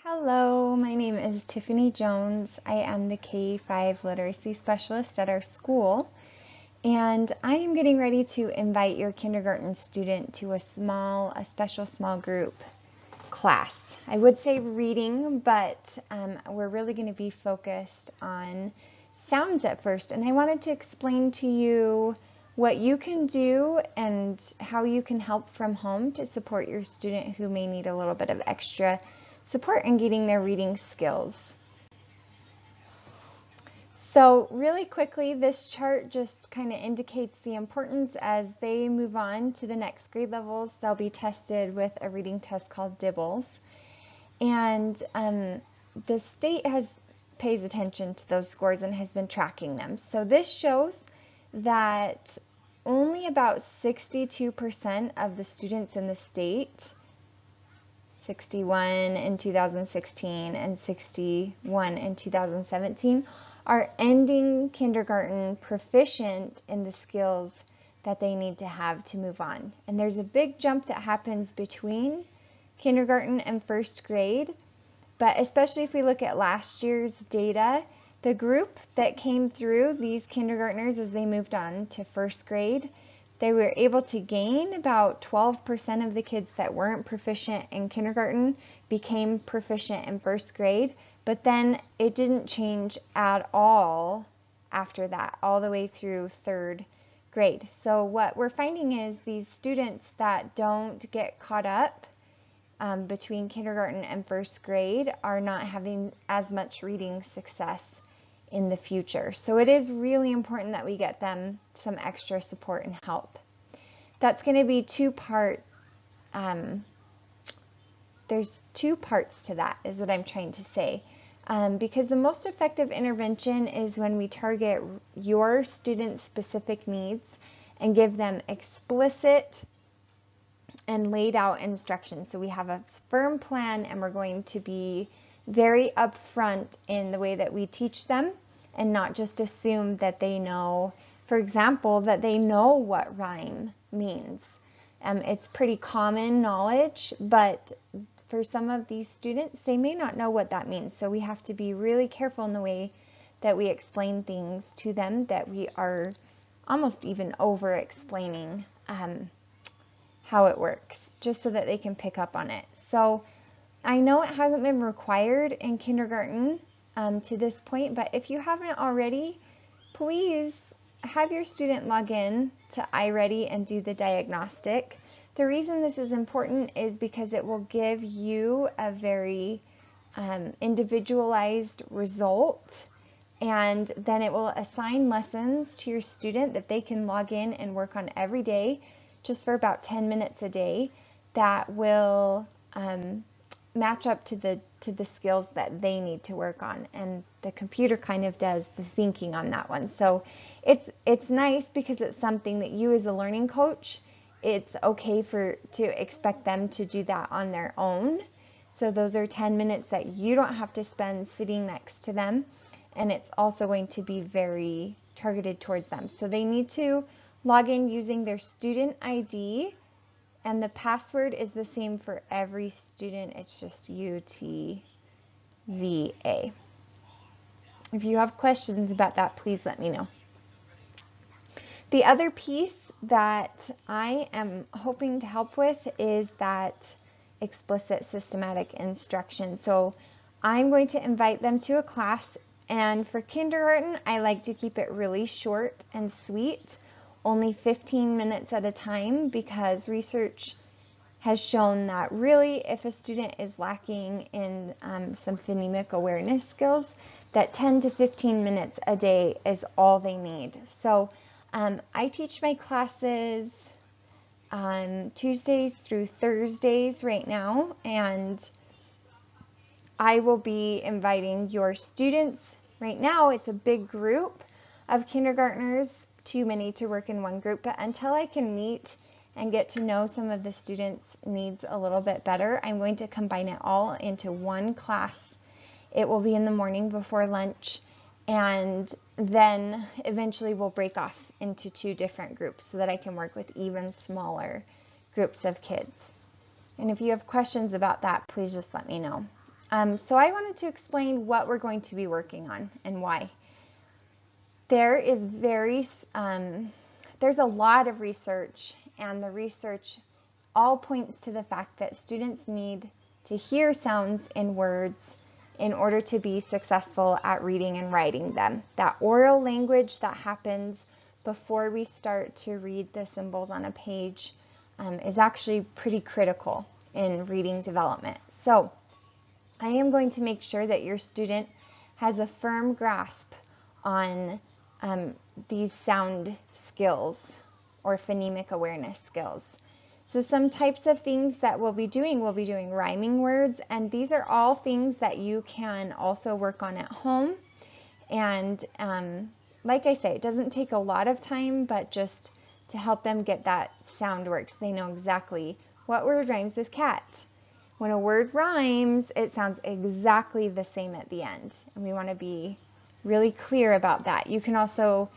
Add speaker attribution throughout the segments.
Speaker 1: Hello, my name is Tiffany Jones. I am the K-5 literacy specialist at our school, and I am getting ready to invite your kindergarten student to a special small group class. I would say reading, but we're really going to be focused on sounds at first, and I wanted to explain to you what you can do and how you can help from home to support your student who may need a little bit of extra support in getting their reading skills. So really quickly, this chart just kind of indicates the importance as they move on to the next grade levels. They'll be tested with a reading test called DIBELS. And the state pays attention to those scores and has been tracking them. So this shows that only about 62% of the students in the state, 61 in 2016 and 61 in 2017, are ending kindergarten proficient in the skills that they need to have to move on. And there's a big jump that happens between kindergarten and first grade, but especially if we look at last year's data, the group that came through, these kindergartners, as they moved on to first grade, they were able to gain about 12% of the kids that weren't proficient in kindergarten became proficient in first grade, but then it didn't change at all after that, all the way through third grade. So what we're finding is these students that don't get caught up between kindergarten and first grade are not having as much reading success in the future. So it is really important that we get them some extra support and help. That's going to be there's two parts to that, is what I'm trying to say. Because the most effective intervention is when we target your student's specific needs and give them explicit and laid out instructions. So we have a firm plan, and we're going to be very upfront in the way that we teach them and not just assume that they know, for example, that they know what rhyme means. It's pretty common knowledge, but for some of these students, they may not know what that means. So we have to be really careful in the way that we explain things to them, that we are almost even over-explaining how it works, just so that they can pick up on it. So I know it hasn't been required in kindergarten to this point, but if you haven't already, please have your student log in to iReady and do the diagnostic. The reason this is important is because it will give you a very individualized result, and then it will assign lessons to your student that they can log in and work on every day, just for about 10 minutes a day, that will match up to the skills that they need to work on, and the computer kind of does the thinking on that one. So it's nice because it's something that you as a learning coach, it's okay to expect them to do that on their own. So those are 10 minutes that you don't have to spend sitting next to them, and it's also going to be very targeted towards them. So they need to log in using their student ID, and the password is the same for every student. It's just UTVA. If you have questions about that, please let me know. The other piece that I am hoping to help with is that explicit systematic instruction. So I'm going to invite them to a class, and for kindergarten, I like to keep it really short and sweet, only 15 minutes at a time, because research has shown that really if a student is lacking in some phonemic awareness skills, that 10 to 15 minutes a day is all they need. So I teach my classes on Tuesdays through Thursdays right now, and I will be inviting your students. Right now it's a big group of kindergartners, too many to work in one group, but until I can meet and get to know some of the students' needs a little bit better, I'm going to combine it all into one class. It will be in the morning before lunch, and then eventually we'll break off into 2 different groups so that I can work with even smaller groups of kids. And if you have questions about that, please just let me know. So I wanted to explain what we're going to be working on and why. There's a lot of research, and the research all points to the fact that students need to hear sounds in words in order to be successful at reading and writing them. That oral language that happens before we start to read the symbols on a page is actually pretty critical in reading development. So I am going to make sure that your student has a firm grasp on these sound skills or phonemic awareness skills. So some types of things that we'll be doing rhyming words, and these are all things that you can also work on at home. And like I say, it doesn't take a lot of time, but just to help them get that sound work so they know exactly what word rhymes with cat. When a word rhymes, it sounds exactly the same at the end, and we want to be really clear about that. You can also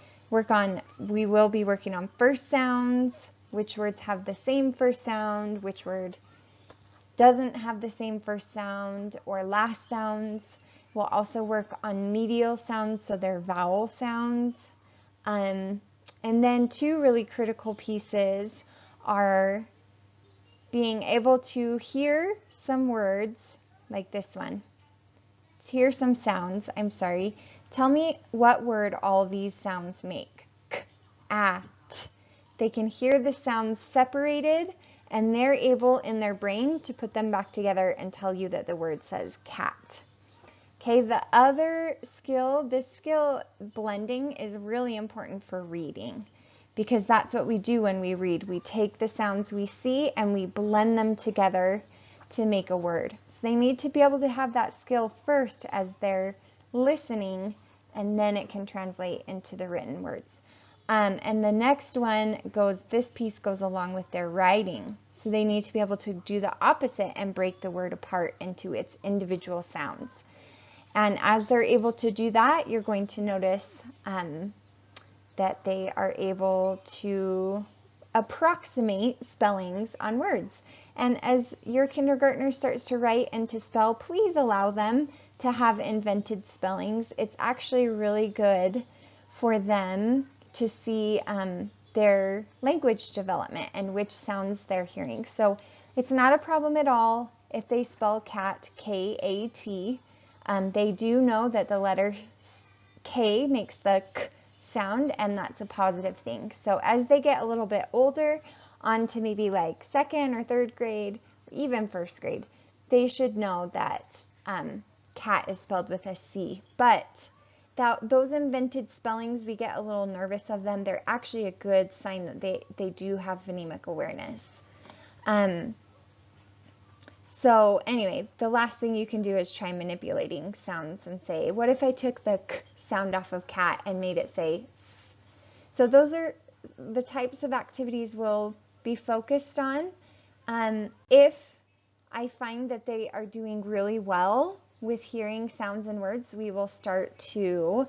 Speaker 1: we will be working on first sounds, which words have the same first sound, which word doesn't have the same first sound, or last sounds. We'll also work on medial sounds, so they're vowel sounds. And then two really critical pieces are being able to hear some words, like this one. Hear some sounds, Tell me what word all these sounds make. K, a, t. They can hear the sounds separated, and they're able in their brain to put them back together and tell you that the word says cat. Okay, the other skill, this skill, blending, is really important for reading, because that's what we do when we read. We take the sounds we see and we blend them together to make a word. So they need to be able to have that skill first as they're listening, and then it can translate into the written words. And the next one this piece goes along with their writing. So they need to be able to do the opposite and break the word apart into its individual sounds. And as they're able to do that, you're going to notice that they are able to approximate spellings on words. And as your kindergartner starts to write and to spell, please allow them to have invented spellings. It's actually really good for them to see their language development and which sounds they're hearing. So it's not a problem at all if they spell cat, K-A-T. They do know that the letter K makes the K sound, and that's a positive thing. So as they get a little bit older, on to maybe like second or third grade, or even first grade, they should know that cat is spelled with a C. But those invented spellings, we get a little nervous of them. They're actually a good sign that they do have phonemic awareness. So anyway, the last thing you can do is try manipulating sounds and say, what if I took the K sound off of cat and made it say S? So those are the types of activities we'll be focused on. If I find that they are doing really well with hearing sounds and words, we will start to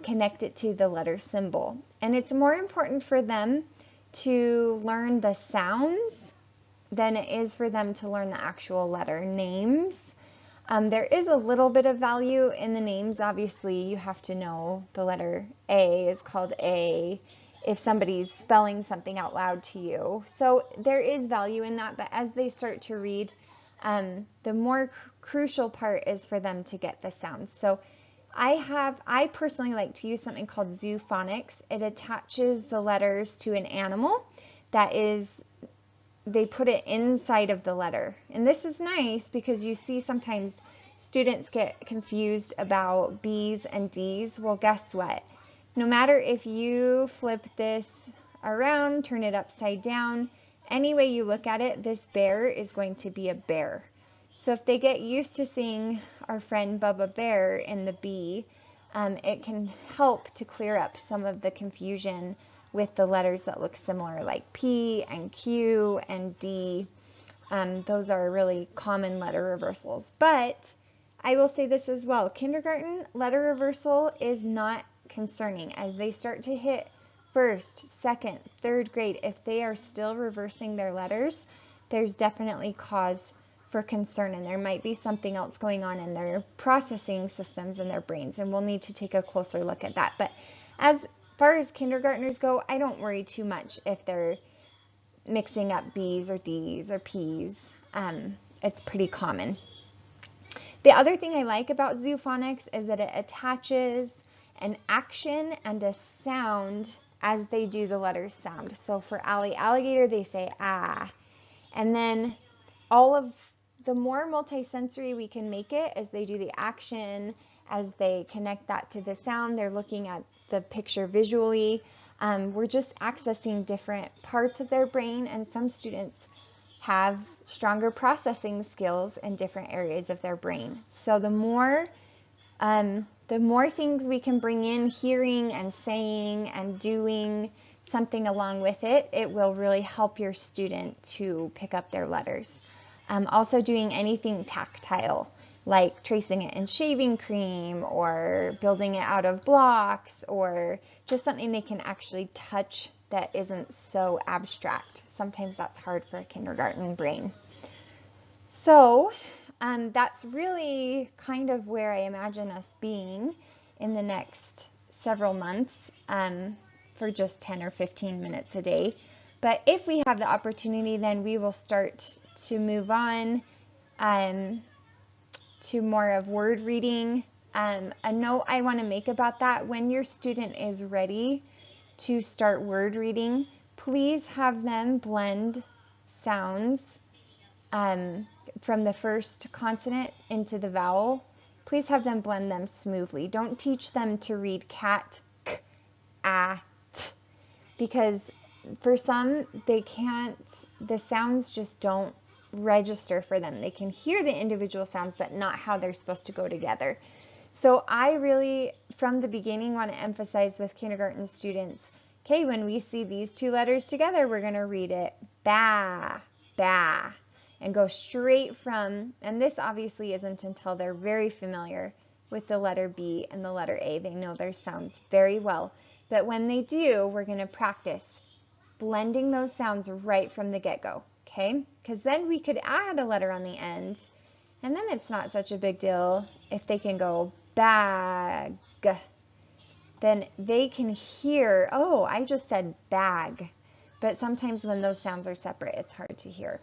Speaker 1: connect it to the letter symbol. And it's more important for them to learn the sounds than it is for them to learn the actual letter names. There is a little bit of value in the names. Obviously, you have to know the letter A is called A if somebody's spelling something out loud to you. So there is value in that, but as they start to read, the more crucial part is for them to get the sounds. So I personally like to use something called zoophonics. It attaches the letters to an animal they put it inside of the letter. And this is nice because you see sometimes students get confused about B's and D's. Well, guess what? No matter if you flip this around, turn it upside down, any way you look at it, this bear is going to be a bear. So if they get used to seeing our friend Bubba Bear in the B, it can help to clear up some of the confusion with the letters that look similar, like P and Q and D. Those are really common letter reversals. But I will say this as well. Kindergarten letter reversal is not concerning. As they start to hit first, second, third grade, if they are still reversing their letters, there's definitely cause for concern, and there might be something else going on in their processing systems in their brains, and we'll need to take a closer look at that. But as far as kindergartners go, I don't worry too much if they're mixing up B's or D's or P's. It's pretty common. The other thing I like about zoophonics is that it attaches an action and a sound as they do the letters sound. So for alligator, they say ah. And then the more multisensory we can make it as they do the action, as they connect that to the sound, they're looking at the picture visually. We're just accessing different parts of their brain, and some students have stronger processing skills in different areas of their brain. So the more things we can bring in, hearing and saying and doing something along with it, it will really help your student to pick up their letters. Also doing anything tactile, like tracing it in shaving cream or building it out of blocks, or just something they can actually touch that isn't so abstract. Sometimes that's hard for a kindergarten brain. So that's really kind of where I imagine us being in the next several months for just 10 or 15 minutes a day. But if we have the opportunity, then we will start to move on to more of word reading. A note I want to make about that: when your student is ready to start word reading, please have them blend sounds from the first consonant into the vowel. Please have them blend them smoothly. Don't teach them to read cat, k, a, t, because for some, they can't, the sounds just don't register for them. They can hear the individual sounds, but not how they're supposed to go together. So I really, from the beginning, want to emphasize with kindergarten students, okay, when we see these two letters together, we're going to read it ba, ba, and go straight from, and this obviously isn't until they're very familiar with the letter B and the letter A. They know their sounds very well. But when they do, we're going to practice blending those sounds right from the get-go, okay? Because then we could add a letter on the end, and then it's not such a big deal if they can go bag. Then they can hear, oh, I just said bag. But sometimes when those sounds are separate, it's hard to hear.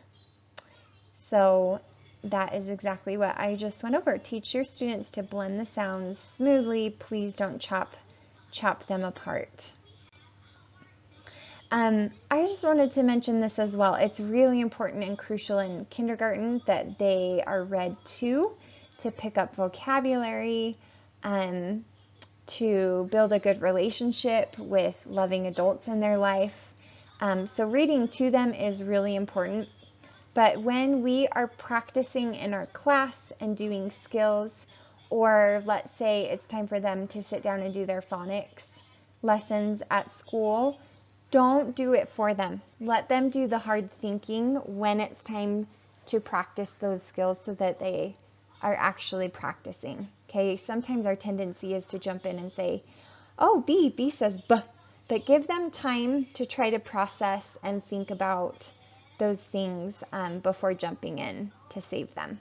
Speaker 1: So that is exactly what I just went over. Teach your students to blend the sounds smoothly. Please don't chop them apart. I just wanted to mention this as well. It's really important and crucial in kindergarten that they are read to pick up vocabulary, to build a good relationship with loving adults in their life. So reading to them is really important. But when we are practicing in our class and doing skills, or let's say it's time for them to sit down and do their phonics lessons at school, don't do it for them. Let them do the hard thinking when it's time to practice those skills so that they are actually practicing. Okay, sometimes our tendency is to jump in and say, oh, B says B, but give them time to try to process and think about those things before jumping in to save them.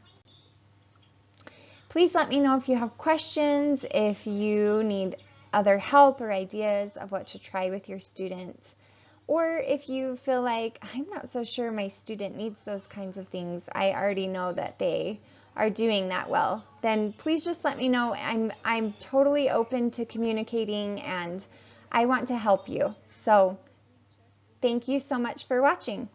Speaker 1: Please let me know if you have questions, if you need other help or ideas of what to try with your student, or if you feel like, I'm not so sure my student needs those kinds of things, I already know that they are doing that well, then please just let me know. I'm totally open to communicating, and I want to help you. So thank you so much for watching.